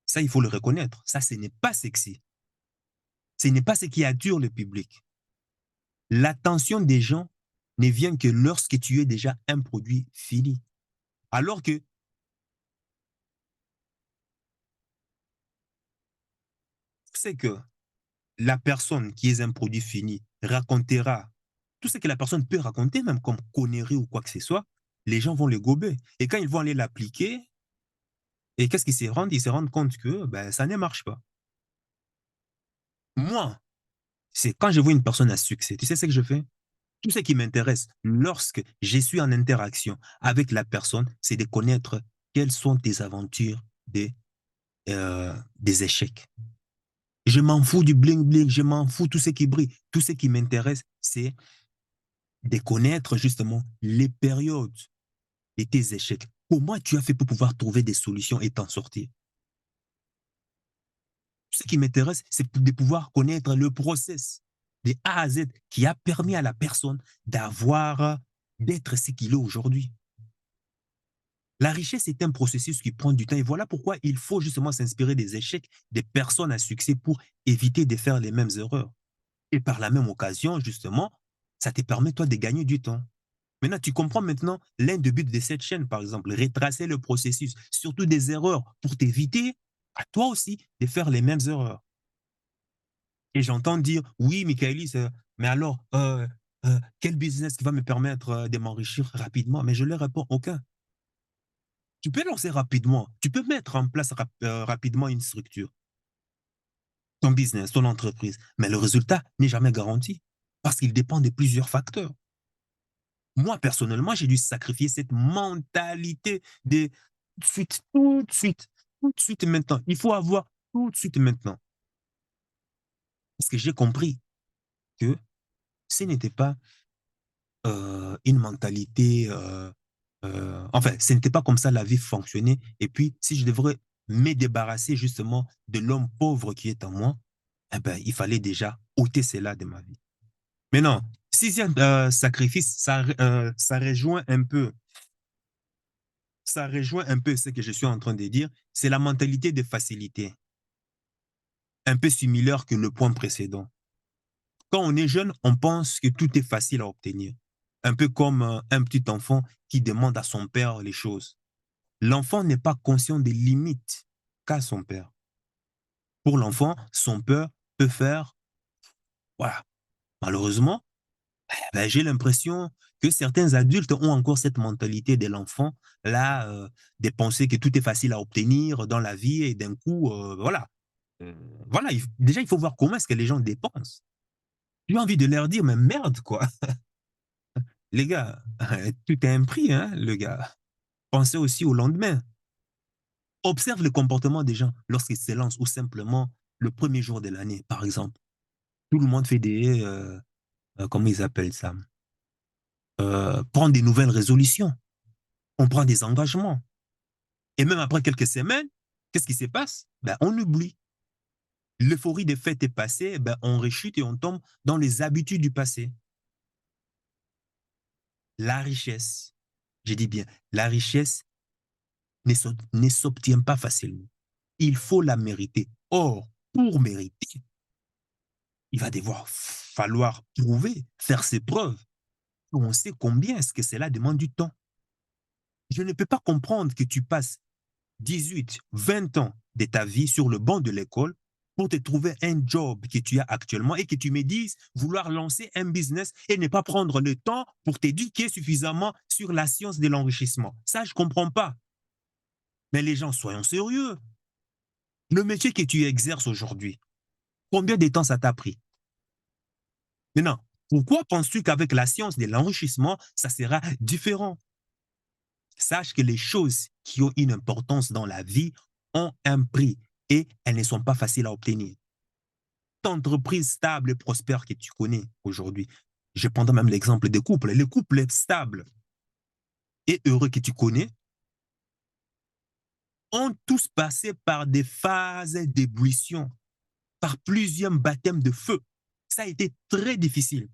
ça, il faut le reconnaître. Ça, ce n'est pas sexy. Ce n'est pas ce qui attire le public. L'attention des gens ne vient que lorsque tu es déjà un produit fini. Alors que c'est que la personne qui est un produit fini racontera tout ce que la personne peut raconter, même comme connerie ou quoi que ce soit, les gens vont le gober. Et quand ils vont aller l'appliquer, et qu'est-ce qu'ils se rendent? Ils se rendent compte que ben, ça ne marche pas. Moi, c'est quand je vois une personne à succès, tu sais ce que je fais? Tout ce qui m'intéresse lorsque je suis en interaction avec la personne, c'est de connaître quelles sont tes aventures des échecs. Je m'en fous du bling-bling, je m'en fous tout ce qui brille. Tout ce qui m'intéresse, c'est de connaître justement les périodes de tes échecs. Comment tu as fait pour pouvoir trouver des solutions et t'en sortir? Ce qui m'intéresse, c'est de pouvoir connaître le process de A à Z qui a permis à la personne d'être ce qu'il est aujourd'hui. La richesse est un processus qui prend du temps et voilà pourquoi il faut justement s'inspirer des échecs des personnes à succès pour éviter de faire les mêmes erreurs. Et par la même occasion, justement, ça te permet, toi, de gagner du temps. Maintenant, tu comprends maintenant l'un des buts de cette chaîne, par exemple, retracer le processus, surtout des erreurs, pour t'éviter, à toi aussi, de faire les mêmes erreurs. Et j'entends dire, oui, Michaelis, mais alors, quel business qui va me permettre de m'enrichir rapidement? Mais je leur réponds, aucun. Tu peux lancer rapidement, tu peux mettre en place rapidement une structure, ton business, ton entreprise, mais le résultat n'est jamais garanti parce qu'il dépend de plusieurs facteurs. Moi, personnellement, j'ai dû sacrifier cette mentalité de tout de suite, tout de suite, tout de suite maintenant. Il faut avoir tout de suite maintenant. Parce que j'ai compris que ce n'était pas une mentalité, enfin, ce n'était pas comme ça la vie fonctionnait. Et puis, si je devrais me débarrasser justement de l'homme pauvre qui est en moi, eh ben, il fallait déjà ôter cela de ma vie. Mais non, sixième sacrifice, ça rejoint un peu ce que je suis en train de dire, c'est la mentalité de facilité, un peu similaire que le point précédent. Quand on est jeune, on pense que tout est facile à obtenir, un peu comme un petit enfant qui demande à son père les choses. L'enfant n'est pas conscient des limites qu'a son père. Pour l'enfant, son père peut faire, voilà. Malheureusement, ben, j'ai l'impression que certains adultes ont encore cette mentalité de l'enfant, là, de penser que tout est facile à obtenir dans la vie et d'un coup, voilà. Voilà, déjà, il faut voir comment est-ce que les gens dépensent. J'ai envie de leur dire, mais merde, quoi. Les gars, tout a un prix, hein, le gars. Pensez aussi au lendemain. Observe le comportement des gens lorsqu'ils se lancent ou simplement le premier jour de l'année, par exemple. Tout le monde fait des, comment ils appellent ça, prend des nouvelles résolutions. On prend des engagements. Et même après quelques semaines, qu'est-ce qui se passe? Ben, on oublie. L'euphorie des fêtes est passée, ben, on rechute et on tombe dans les habitudes du passé. La richesse, j'ai dit bien, la richesse ne s'obtient pas facilement. Il faut la mériter. Or, pour mériter, il va devoir falloir prouver, faire ses preuves. On sait combien est-ce que cela demande du temps. Je ne peux pas comprendre que tu passes 18, 20 ans de ta vie sur le banc de l'école pour te trouver un job que tu as actuellement et que tu me dises vouloir lancer un business et ne pas prendre le temps pour t'éduquer suffisamment sur la science de l'enrichissement. Ça, je ne comprends pas. Mais les gens, soyons sérieux. Le métier que tu exerces aujourd'hui, combien de temps ça t'a pris? Maintenant, pourquoi penses-tu qu'avec la science de l'enrichissement, ça sera différent? Sache que les choses qui ont une importance dans la vie ont un prix et elles ne sont pas faciles à obtenir. Entreprise stable et prospère que tu connais aujourd'hui, je prendrai même l'exemple des couples. Les couples stables et heureux que tu connais ont tous passé par des phases d'ébullition, par plusieurs baptêmes de feu. Ça a été très difficile.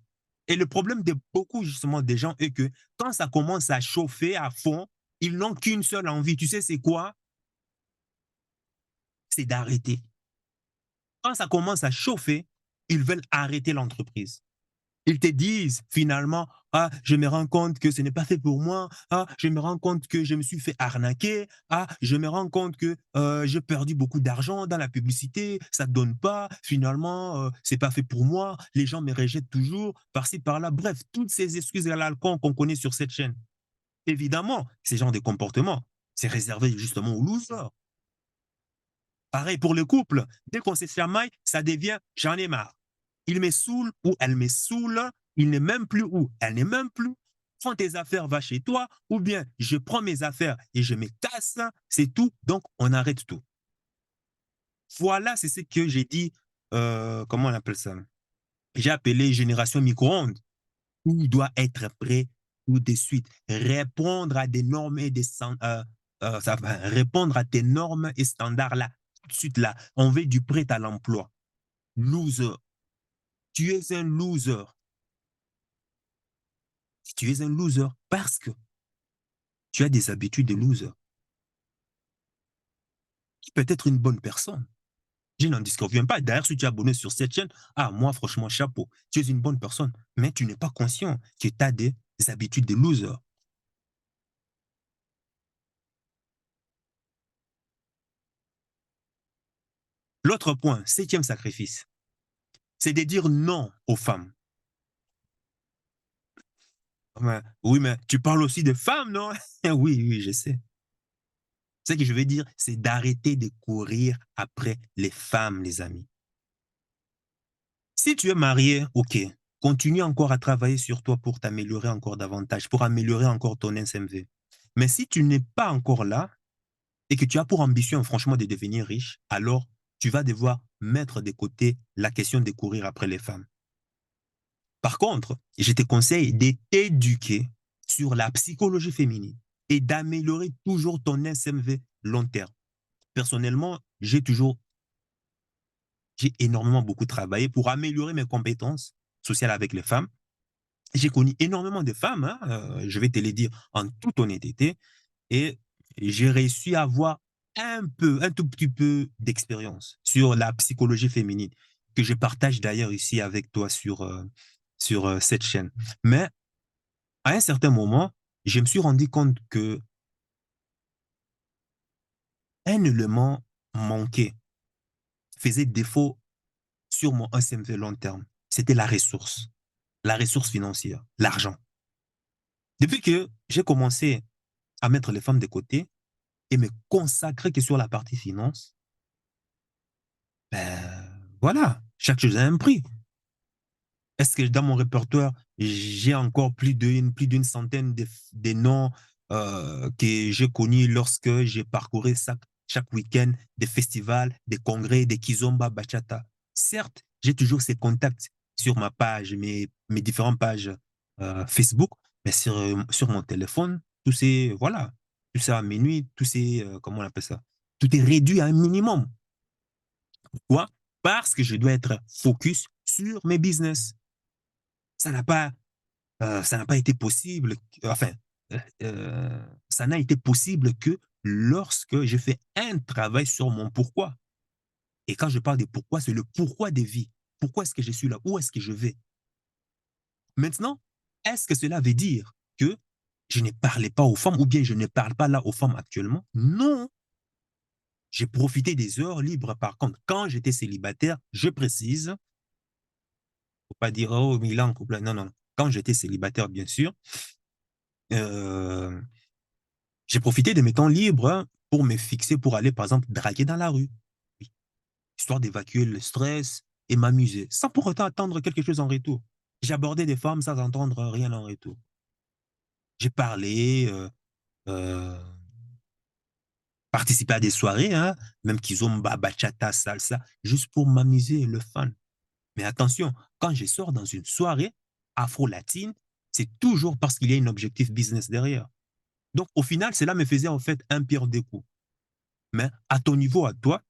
Et le problème de beaucoup justement des gens est que quand ça commence à chauffer à fond, ils n'ont qu'une seule envie. Tu sais, c'est quoi? C'est d'arrêter. Quand ça commence à chauffer, ils veulent arrêter l'entreprise. Ils te disent finalement, ah, je me rends compte que ce n'est pas fait pour moi, ah, je me rends compte que je me suis fait arnaquer, ah, je me rends compte que j'ai perdu beaucoup d'argent dans la publicité, ça ne donne pas, finalement, c'est pas fait pour moi, les gens me rejettent toujours, par-ci, par-là. Bref, toutes ces excuses à l'alcool qu'on connaît sur cette chaîne. Évidemment, ces genres de comportements, c'est réservé justement aux losers. Pareil pour le couple. Dès qu'on se chamaille, ça devient j'en ai marre. Il me saoule ou elle me saoule. Il n'est même plus où elle n'est même plus. Prends tes affaires, va chez toi. Ou bien je prends mes affaires et je me casse. C'est tout. Donc, on arrête tout. Voilà, c'est ce que j'ai dit. Comment on appelle ça? J'ai appelé génération micro-ondes. Tout doit être prêt tout de suite. Répondre à des normes et des répondre à tes normes et standards là, tout de suite là. On veut du prêt à l'emploi. Loser. Tu es un loser. Tu es un loser parce que tu as des habitudes de loser. Tu peux être une bonne personne. Je n'en disconviens pas. D'ailleurs, si tu es abonné sur cette chaîne, ah, moi, franchement, chapeau. Tu es une bonne personne, mais tu n'es pas conscient que tu as des habitudes de loser. L'autre point, septième sacrifice, c'est de dire non aux femmes. Oui, mais tu parles aussi de femmes, non? Oui, oui, je sais. Ce que je veux dire, c'est d'arrêter de courir après les femmes, les amis. Si tu es marié, ok, continue encore à travailler sur toi pour t'améliorer encore davantage, pour améliorer encore ton SMV. Mais si tu n'es pas encore là et que tu as pour ambition, franchement, de devenir riche, alors tu vas devoir mettre de côté la question de courir après les femmes. Par contre, je te conseille de t'éduquer sur la psychologie féminine et d'améliorer toujours ton SMV long terme. Personnellement, j'ai énormément beaucoup travaillé pour améliorer mes compétences sociales avec les femmes. J'ai connu énormément de femmes, hein, je vais te le dire en toute honnêteté, et j'ai réussi à avoir un tout petit peu d'expérience sur la psychologie féminine, que je partage d'ailleurs ici avec toi sur cette chaîne. Mais à un certain moment, je me suis rendu compte que un élément manqué faisait défaut sur mon SMV long terme. C'était la ressource financière, l'argent. Depuis que j'ai commencé à mettre les femmes de côté et me consacrer que sur la partie finance, voilà, chaque chose a un prix. Est-ce que dans mon répertoire, j'ai encore plus d'une centaine de noms que j'ai connus lorsque j'ai parcouru chaque week-end des festivals, des congrès, des kizomba, bachata. Certes, j'ai toujours ces contacts sur ma page, mes différentes pages Facebook, mais sur mon téléphone, voilà, tout ça à minuit, comment on appelle ça? Tout est réduit à un minimum. Pourquoi? Parce que je dois être focus sur mes business. Ça n'a pas, ça n'a pas été possible, enfin, ça n'a été possible que lorsque je fais un travail sur mon pourquoi. Et quand je parle de pourquoi, c'est le pourquoi des vies. Pourquoi est-ce que je suis là? Où est-ce que je vais? Maintenant, est-ce que cela veut dire que je ne parlais pas aux femmes ou bien je ne parle pas là aux femmes actuellement? Non. J'ai profité des heures libres. Par contre, quand j'étais célibataire, je précise, faut pas dire, oh, mais il est en couple. Non, non. Quand j'étais célibataire, bien sûr, euh, j'ai profité de mes temps libres pour me fixer, pour aller, par exemple, draguer dans la rue, oui, histoire d'évacuer le stress et m'amuser, sans pour autant attendre quelque chose en retour. J'abordais des femmes sans entendre rien en retour. J'ai parlé, participé à des soirées, hein, même kizomba, bachata, salsa, juste pour m'amuser, le fun. Mais attention, quand je sors dans une soirée afro-latine, c'est toujours parce qu'il y a un objectif business derrière. Donc, au final, cela me faisait en fait un pire des coups. Mais à ton niveau, à toi,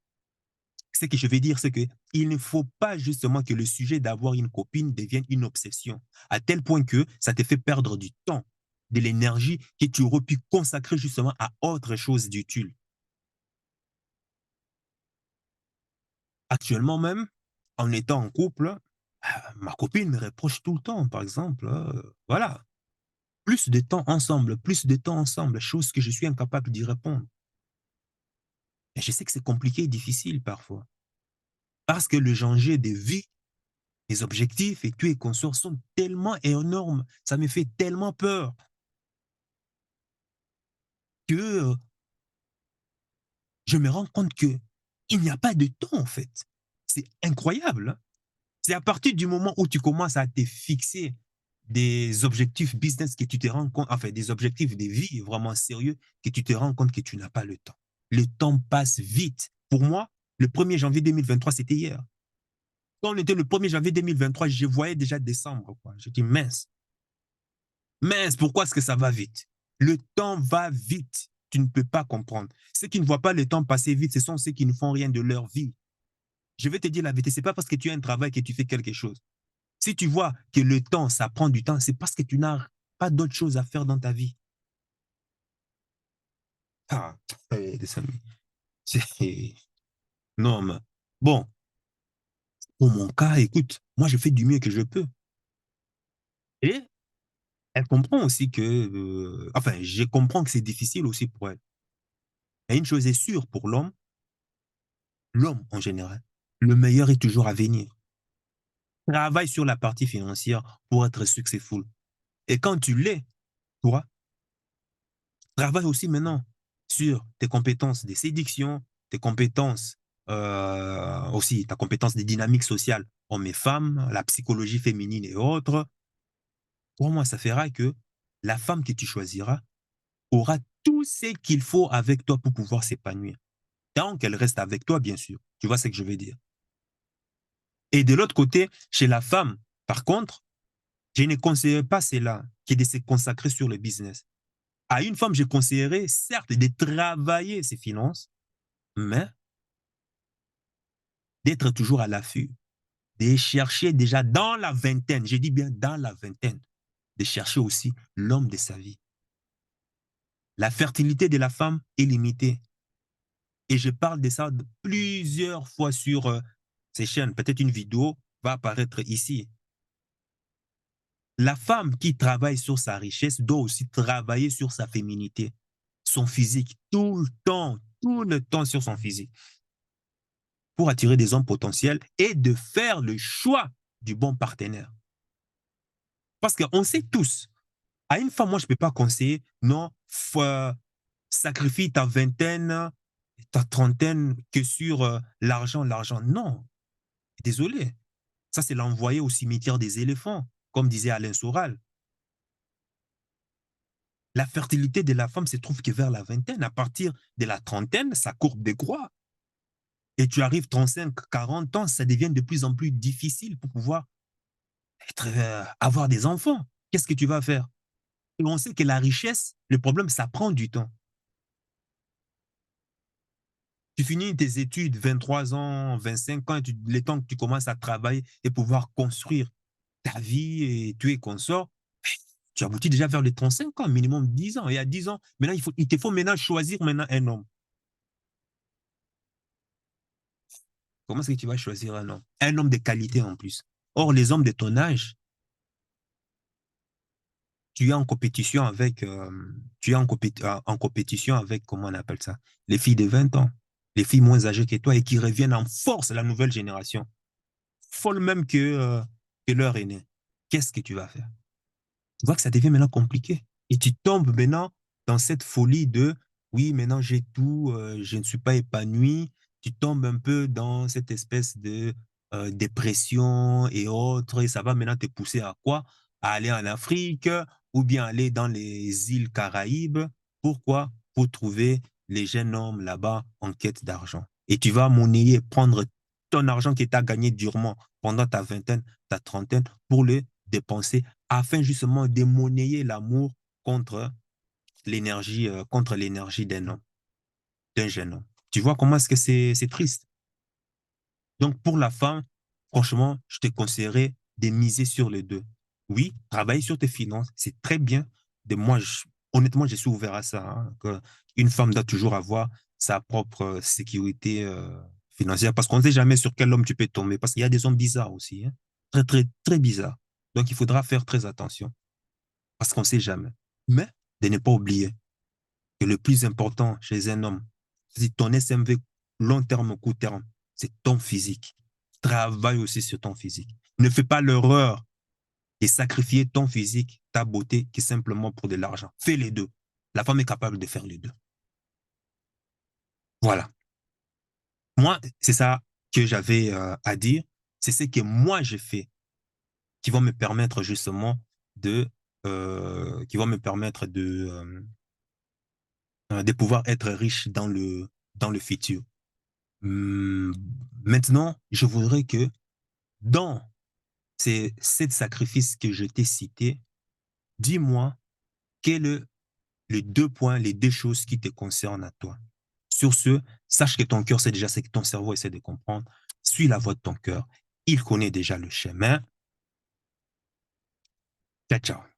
ce que je vais dire, c'est qu'il ne faut pas justement que le sujet d'avoir une copine devienne une obsession, à tel point que ça te fait perdre du temps, de l'énergie que tu aurais pu consacrer justement à autre chose d'utile. Actuellement même, en étant en couple, ma copine me reproche tout le temps, par exemple, voilà, plus de temps ensemble, chose que je suis incapable d'y répondre. Et je sais que c'est compliqué et difficile parfois, parce que le changer de vie, les objectifs et tout et consorts sont tellement énormes, ça me fait tellement peur que je me rends compte que il n'y a pas de temps en fait. C'est incroyable, hein. C'est à partir du moment où tu commences à te fixer des objectifs business que tu te rends compte, enfin des objectifs de vie vraiment sérieux, que tu te rends compte que tu n'as pas le temps. Le temps passe vite. Pour moi, le 1er janvier 2023, c'était hier. Quand on était le 1er janvier 2023, je voyais déjà décembre. Je dis, mince, mince, pourquoi est-ce que ça va vite? Le temps va vite. Tu ne peux pas comprendre. Ceux qui ne voient pas le temps passer vite, ce sont ceux qui ne font rien de leur vie. Je vais te dire la vérité, ce n'est pas parce que tu as un travail que tu fais quelque chose. Si tu vois que le temps, ça prend du temps, c'est parce que tu n'as pas d'autre chose à faire dans ta vie. Ah, des amis. Non, mais bon, pour mon cas, écoute, moi, je fais du mieux que je peux. Et elle comprend aussi que, enfin, je comprends que c'est difficile aussi pour elle. Et une chose est sûre pour l'homme en général, le meilleur est toujours à venir. Travaille sur la partie financière pour être successful. Et quand tu l'es, toi, travaille aussi maintenant sur tes compétences de séduction, tes compétences aussi, ta compétence des dynamiques sociales hommes et femmes, la psychologie féminine et autres. Pour moi, ça fera que la femme que tu choisiras aura tout ce qu'il faut avec toi pour pouvoir s'épanouir. Tant qu'elle reste avec toi, bien sûr. Tu vois ce que je veux dire? Et de l'autre côté, chez la femme, par contre, je ne conseillerais pas cela, qui est de se consacrer sur le business. À une femme, je conseillerais, certes, de travailler ses finances, mais d'être toujours à l'affût, de chercher déjà dans la vingtaine, je dis bien dans la vingtaine, de chercher aussi l'homme de sa vie. La fertilité de la femme est limitée. Et je parle de ça plusieurs fois sur ces chaînes. Peut-être une vidéo va apparaître ici. La femme qui travaille sur sa richesse doit aussi travailler sur sa féminité, son physique, tout le temps sur son physique, pour attirer des hommes potentiels et de faire le choix du bon partenaire. Parce qu'on sait tous, à une femme, moi, je ne peux pas conseiller, non, sacrifie ta vingtaine, ta trentaine que sur l'argent, l'argent. Non, désolé. Ça, c'est l'envoyer au cimetière des éléphants, comme disait Alain Soral. La fertilité de la femme se trouve que vers la vingtaine. À partir de la trentaine, ça courbe des croix. Et tu arrives 35, 40 ans, ça devient de plus en plus difficile pour pouvoir avoir des enfants. Qu'est-ce que tu vas faire? Et on sait que la richesse, le problème, ça prend du temps. Tu finis tes études, 23 ans, 25 ans, le temps que tu commences à travailler et pouvoir construire ta vie et tu es consort, tu aboutis déjà vers les 35 ans, minimum 10 ans. Et à 10 ans, maintenant, il te faut maintenant choisir maintenant un homme. Comment est-ce que tu vas choisir un homme? Un homme de qualité en plus. Or, les hommes de ton âge, tu es en compétition avec, en compétition avec, comment on appelle ça? Les filles de 20 ans, les filles moins âgées que toi et qui reviennent en force à la nouvelle génération. Folle même que leur aîné. Qu'est-ce que tu vas faire? Tu vois que ça devient maintenant compliqué. Et tu tombes maintenant dans cette folie de oui, maintenant j'ai tout, je ne suis pas épanoui. Tu tombes un peu dans cette espèce de dépression et autres. Et ça va maintenant te pousser à quoi? À aller en Afrique ou bien aller dans les îles Caraïbes. Pourquoi? Pour trouver les jeunes hommes là-bas en quête d'argent. Et tu vas monnayer, prendre ton argent que tu as gagné durement pendant ta vingtaine, ta trentaine, pour le dépenser afin justement de monnayer l'amour contre l'énergie d'un homme, d'un jeune homme. Tu vois comment est-ce que c'est triste? Donc, pour la femme, franchement, je te conseillerais de miser sur les deux. Oui, travailler sur tes finances, c'est très bien. Honnêtement, je suis ouvert à ça, hein, une femme doit toujours avoir sa propre sécurité financière parce qu'on ne sait jamais sur quel homme tu peux tomber parce qu'il y a des hommes bizarres aussi, hein, très, très, très bizarres. Donc, il faudra faire très attention parce qu'on ne sait jamais. Mais de ne pas oublier que le plus important chez un homme, c'est ton SMV long terme ou court terme, c'est ton physique. Travaille aussi sur ton physique. Ne fais pas l'erreur de sacrifier ton physique, ta beauté, qui est simplement pour de l'argent. Fais les deux. La femme est capable de faire les deux. Voilà. Moi, c'est ça que j'avais à dire. C'est ce que moi j'ai fait qui vont me permettre justement qui vont me permettre de pouvoir être riche dans le futur. Hum, Maintenant, je voudrais que dans ces 7 sacrifices que je t'ai cités, dis-moi quels sont les 2 points, les 2 choses qui te concernent à toi. Sur ce, sache que ton cœur sait déjà ce que ton cerveau essaie de comprendre. Suis la voie de ton cœur. Il connaît déjà le chemin. Ciao, ciao.